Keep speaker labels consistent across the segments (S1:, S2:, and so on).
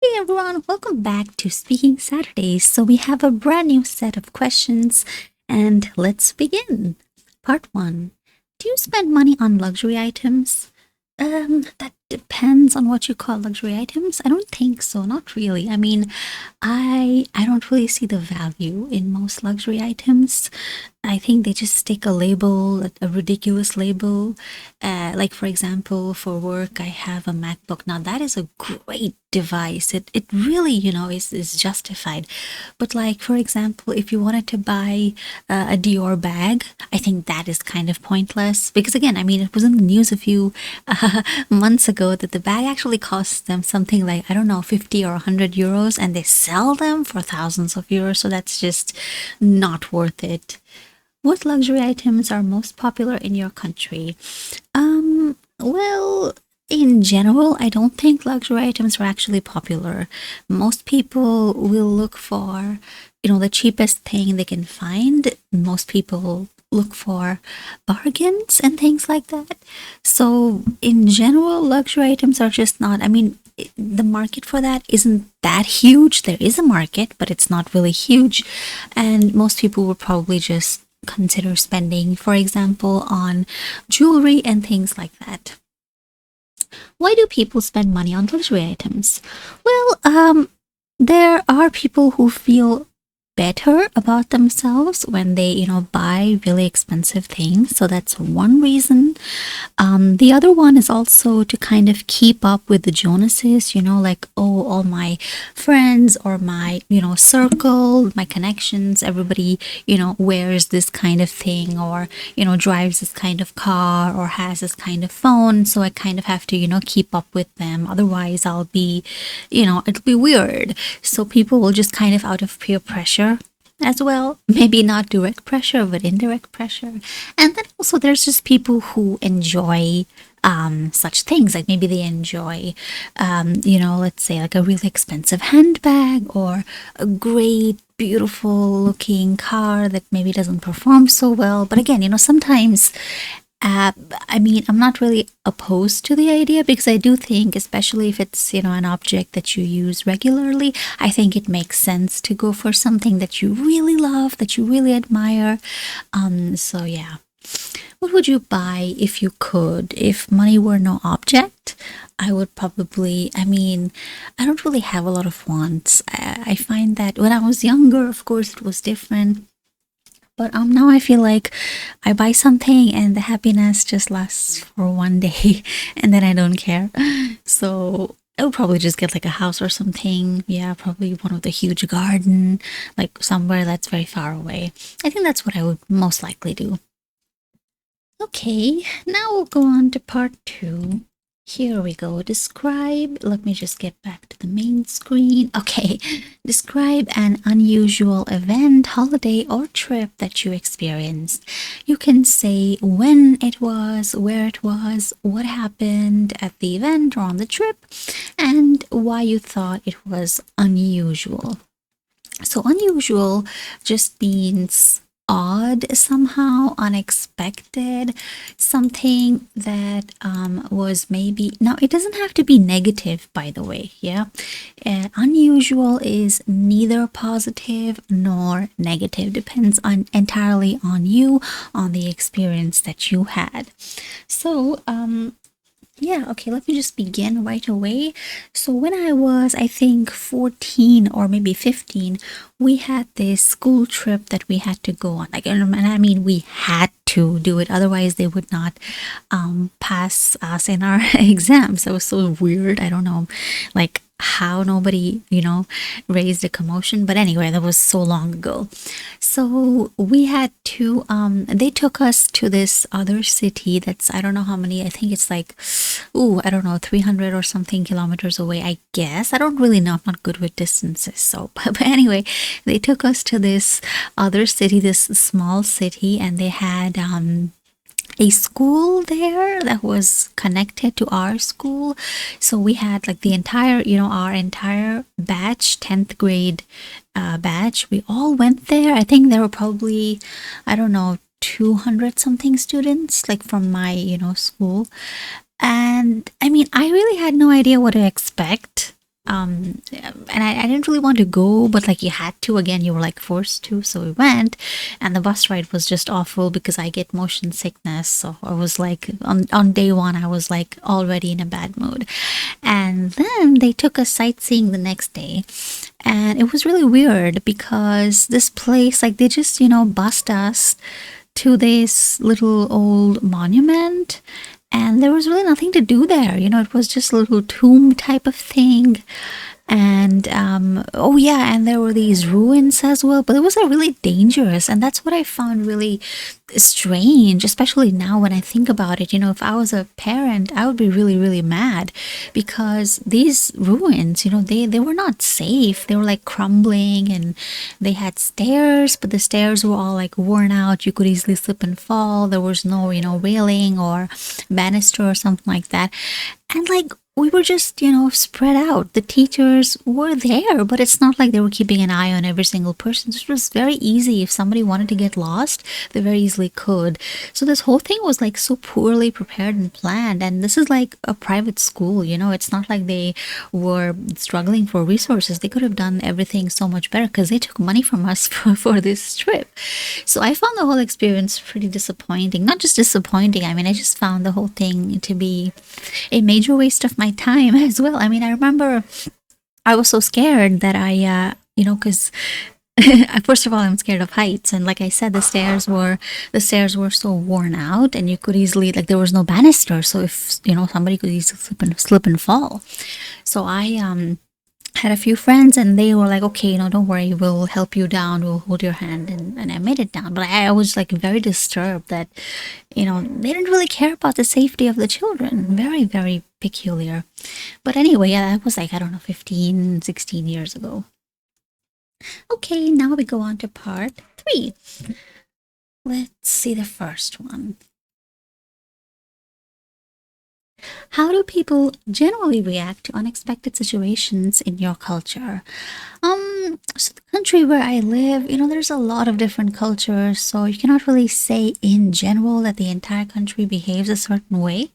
S1: Hey everyone, welcome back to Speaking Saturdays. So we have a brand new set of questions and let's begin. Part 1. Do you spend money on luxury items? That depends on what you call luxury items. I don't think so, not really. I mean, I don't really see the value in most luxury items. I think they just stick a label, a ridiculous label. Like for example, for work, I have a MacBook. Now that is a great device. It really, is justified. But like for example, if you wanted to buy a Dior bag, I think that is kind of pointless because again, I mean, it was in the news a few months ago that the bag actually costs them something like I don't know, 50 or 100 euros, and they sell them for thousands of euros. So that's just not worth it. What luxury items are most popular in your country? Well, in general, I don't think luxury items are actually popular. Most people will look for, the cheapest thing they can find. Most people look for bargains and things like that. So, in general, luxury items are just not, I mean, the market for that isn't that huge. There is a market, but it's not really huge. And most people would probably just consider spending, for example, on jewelry and things like that. Why do people spend money on luxury items? Well, there are people who feel better about themselves when they, buy really expensive things. So that's one reason. The other one is also to kind of keep up with the Jonases, like, oh, all my friends or my, circle, my connections, everybody, wears this kind of thing or, drives this kind of car or has this kind of phone. So I kind of have to, keep up with them. Otherwise, I'll be, it'll be weird. So people will just kind of out of peer pressure as well. Maybe not direct pressure, but indirect pressure. And then also there's just people who enjoy such things. Like maybe they enjoy, let's say like a really expensive handbag or a great, beautiful looking car that maybe doesn't perform so well. But again, sometimes I mean, I'm not really opposed to the idea because I do think, especially if it's, an object that you use regularly, I think it makes sense to go for something that you really love, that you really admire. So yeah. What would you buy if you could? If money were no object, I would probably, I mean, I don't really have a lot of wants. I find that when I was younger, of course, it was different. But now I feel like I buy something and the happiness just lasts for one day and then I don't care. So I would probably just get like a house or something. Yeah, probably one with a huge garden, like somewhere that's very far away. I think that's what I would most likely do. Okay, now we'll go on to part 2. Here we go. Describe, let me just get back to the main screen. Okay, describe an unusual event, holiday, or trip that you experienced. You can say when it was, where it was, what happened at the event or on the trip, and why you thought it was unusual. So, unusual just means odd somehow, unexpected, something that was maybe, now it doesn't have to be negative, by the way. Yeah, unusual is neither positive nor negative, depends on entirely on you, on the experience that you had. So yeah, okay, let me just begin right away. So, when I was, I think, 14 or maybe 15, we had this school trip that we had to go on. Like, and I mean, we had to do it, otherwise, they would not pass us in our exams. That was so weird. I don't know, like, how nobody, raised a commotion. But anyway, that was so long ago. So we had to, they took us to this other city that's, I don't know how many, I think it's like, I don't know, 300 or something kilometers away, I guess. I don't really know. I'm not good with distances. So, but anyway, they took us to this other city, this small city, and they had, a school there that was connected to our school. So we had like the entire, our entire batch, 10th grade batch. We all went there. I think there were probably, I don't know, 200 something students, like from my, school. And I mean, I really had no idea what to expect. and I didn't really want to go, but like you had to, again, you were like forced to, so we went. And the bus ride was just awful because I get motion sickness, so I was like on day one I was like already in a bad mood. And then they took us sightseeing the next day, and it was really weird because this place, like, they just, bussed us to this little old monument, and there was really nothing to do there. It was just a little tomb type of thing. And oh yeah, and there were these ruins as well, but it was like really dangerous, and that's what I found really strange, especially now when I think about it. If I was a parent, I would be really, really mad, because these ruins, they were not safe. They were like crumbling, and they had stairs, but the stairs were all like worn out. You could easily slip and fall. There was no, railing or banister or something like that. And like, we were just, spread out. The teachers were there, but it's not like they were keeping an eye on every single person. It was very easy. If somebody wanted to get lost, they very easily could. So this whole thing was like so poorly prepared and planned. And this is like a private school, it's not like they were struggling for resources. They could have done everything so much better because they took money from us for this trip. So I found the whole experience pretty disappointing. Not just disappointing, I just found the whole thing to be a major waste of my time as well. I remember I was so scared that I, because first of all, I'm scared of heights, and like I said, the stairs were so worn out, and you could easily, like, there was no banister, so if somebody could easily slip and fall. So I had a few friends, and they were like, okay, don't worry, we'll help you down, we'll hold your hand, and I made it down. But I was like very disturbed that they didn't really care about the safety of the children. Very, very peculiar. But anyway, yeah, that was like, I don't know, 15, 16 years ago. Okay, now we go on to part 3. Let's see the first one. How do people generally react to unexpected situations in your culture? So the country where I live, there's a lot of different cultures, so you cannot really say in general that the entire country behaves a certain way.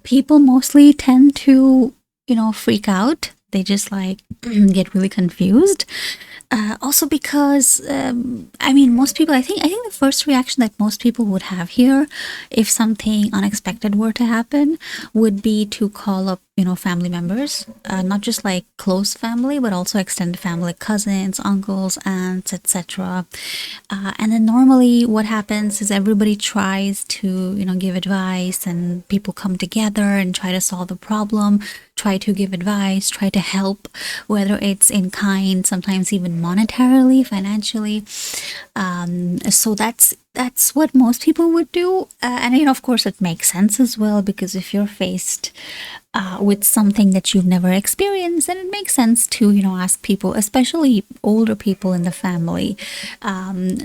S1: People mostly tend to, freak out. They just like get really confused. Also because most people, I think the first reaction that most people would have here, if something unexpected were to happen, would be to call up family members, not just like close family, but also extended family, like cousins, uncles, aunts, etc. And then normally what happens is everybody tries to give advice, and people come together and try to solve the problem, try to give advice, try to help, whether it's in kind, sometimes even monetarily, financially. So that's what most people would do. And of course, it makes sense as well, because if you're faced with something that you've never experienced, then it makes sense to, ask people, especially older people in the family.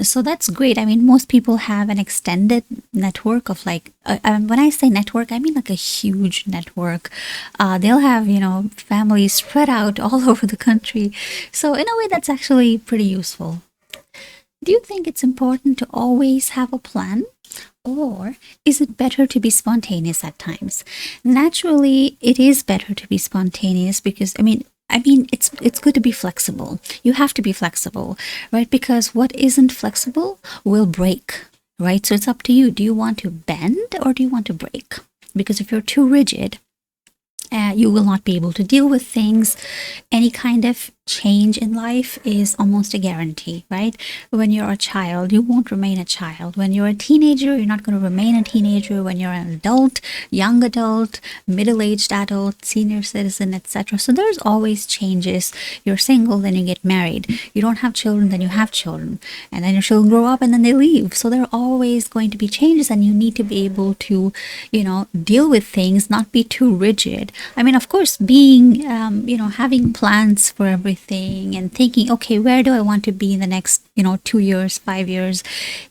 S1: So that's great. Most people have an extended network of like, when I say network, I mean like a huge network. They'll have, families spread out all over the country. So in a way, that's actually pretty useful. Do you think it's important to always have a plan? Or is it better to be spontaneous at times? Naturally, it is better to be spontaneous because, it's good to be flexible. You have to be flexible, right? Because what isn't flexible will break, right? So it's up to you. Do you want to bend or do you want to break? Because if you're too rigid, you will not be able to deal with things. Any kind of change in life is almost a guarantee, right? When you're a child, you won't remain a child. When you're a teenager, you're not going to remain a teenager. When you're an adult, young adult, middle-aged adult, senior citizen, etc. So there's always changes. You're single, then you get married. You don't have children, then you have children. And then your children grow up and then they leave. So there are always going to be changes, and you need to be able to, deal with things, not be too rigid. Of course, being, having plans for everything everything and thinking, okay, where do I want to be in the next, 2 years, 5 years,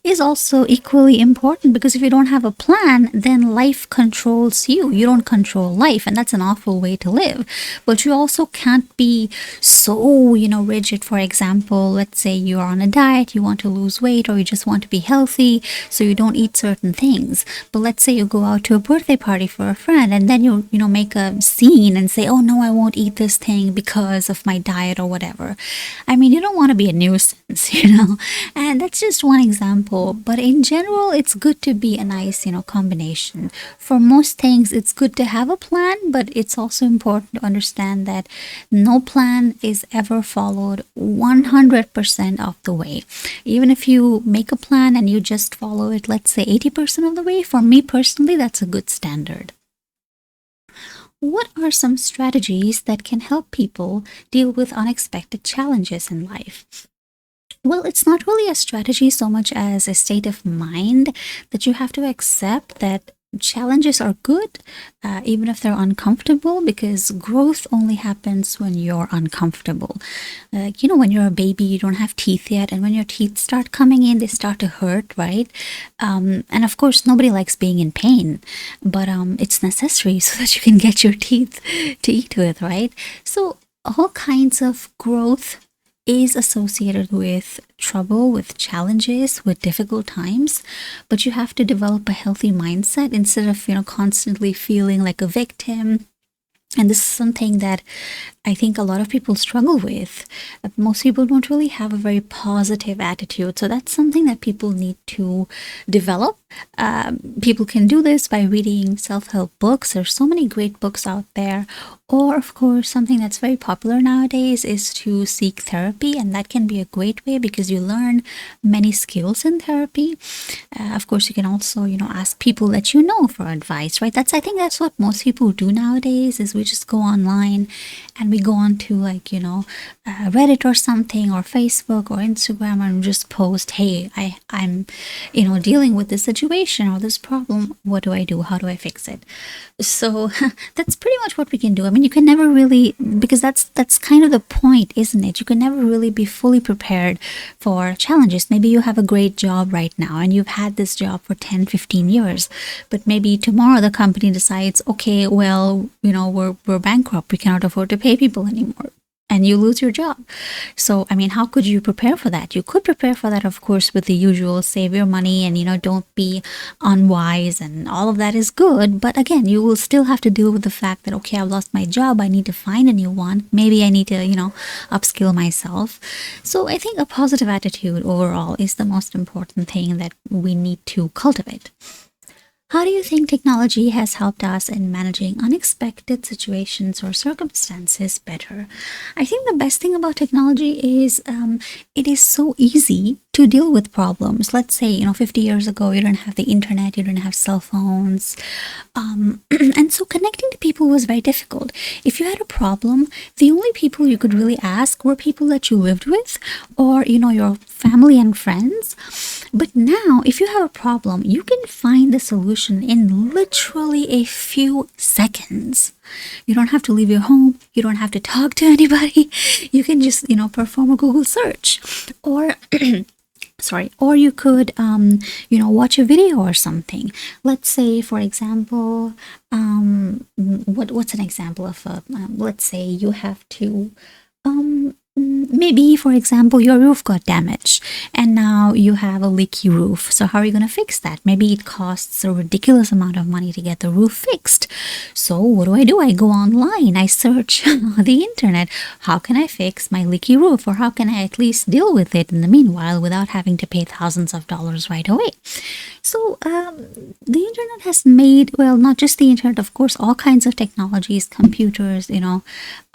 S1: is also equally important, because if you don't have a plan, then life controls you. You don't control life, and that's an awful way to live. But you also can't be so, rigid. For example, let's say you're on a diet, you want to lose weight, or you just want to be healthy, so you don't eat certain things. But let's say you go out to a birthday party for a friend, and then you make a scene and say, oh no, I won't eat this thing because of my diet or whatever. I mean, you don't want to be a nuisance, and that's just one example. But in general, it's good to be a nice, combination. For most things, it's good to have a plan, but it's also important to understand that no plan is ever followed 100% of the way. Even if you make a plan and you just follow it, let's say 80% of the way, for me personally, that's a good standard. What are some strategies that can help people deal with unexpected challenges in life? Well, it's not really a strategy so much as a state of mind that you have to accept that challenges are good, even if they're uncomfortable, because growth only happens when you're uncomfortable. Like, when you're a baby, you don't have teeth yet, and when your teeth start coming in, they start to hurt, right? And of course, nobody likes being in pain, but it's necessary so that you can get your teeth to eat with, right? So all kinds of growth is associated with trouble, with challenges, with difficult times, but you have to develop a healthy mindset instead of, constantly feeling like a victim. And this is something that I think a lot of people struggle with. Most people don't really have a very positive attitude. So that's something that people need to develop. People can do this by reading self-help books. There's so many great books out there. Or, of course, something that's very popular nowadays is to seek therapy. And that can be a great way because you learn many skills in therapy. Of course, you can also, ask people that you know for advice, right? I think that's what most people do nowadays, is we just go online and we go on to Reddit or something, or Facebook or Instagram, and just post, hey, I'm dealing with this situation or this problem. What do I do? How do I fix it? So that's pretty much what we can do. I mean, you can never really, because that's kind of the point, isn't it? You can never really be fully prepared for challenges. Maybe you have a great job right now and you've had this job for 10, 15 years, but maybe tomorrow the company decides, okay, well, we're bankrupt. We cannot afford to pay people anymore. And you lose your job. So, I mean, how could you prepare for that? You could prepare for that, of course, with the usual save your money and, don't be unwise, and all of that is good. But again, you will still have to deal with the fact that, okay, I've lost my job. I need to find a new one. Maybe I need to, upskill myself. So I think a positive attitude overall is the most important thing that we need to cultivate. How do you think technology has helped us in managing unexpected situations or circumstances better? I think the best thing about technology is it is so easy to deal with problems. Let's say, 50 years ago, you didn't have the internet, you didn't have cell phones. And so connecting to people was very difficult. If you had a problem, the only people you could really ask were people that you lived with, or, your family and friends. But now, if you have a problem, you can find the solution in literally a few seconds. You don't have to leave your home. You don't have to talk to anybody. You can just, perform a Google search, or or you could, watch a video or something. Let's say, for example, what's an example of let's say you have to, maybe, for example, your roof got damaged and now you have a leaky roof. So how are you going to fix that? Maybe it costs a ridiculous amount of money to get the roof fixed. So what do? I go online, I search the internet. How can I fix my leaky roof? Or how can I at least deal with it in the meanwhile without having to pay thousands of dollars right away? So the internet has made, well, not just the internet, of course, all kinds of technologies, computers,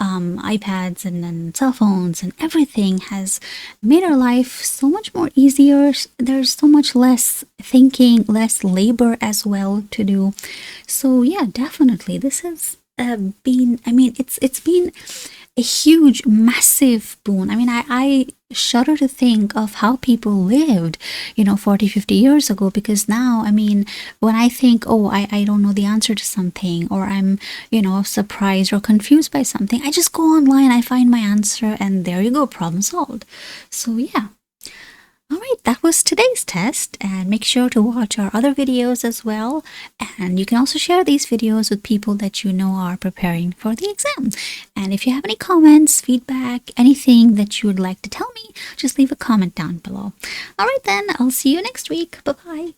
S1: iPads and cell phones and everything has made our life so much more easier. There's so much less thinking, less labor as well to do. So yeah, definitely this has it's been a huge, massive boon. I mean, I shudder to think of how people lived, 40, 50 years ago, because now, I mean, when I think, oh, I don't know the answer to something, or I'm, surprised or confused by something, I just go online, I find my answer, and there you go, problem solved. So, yeah. All right, that was today's test, and make sure to watch our other videos as well. And you can also share these videos with people that you know are preparing for the exam. And if you have any comments, feedback, anything that you would like to tell me, just leave a comment down below. All right, then, I'll see you next week. Bye-bye.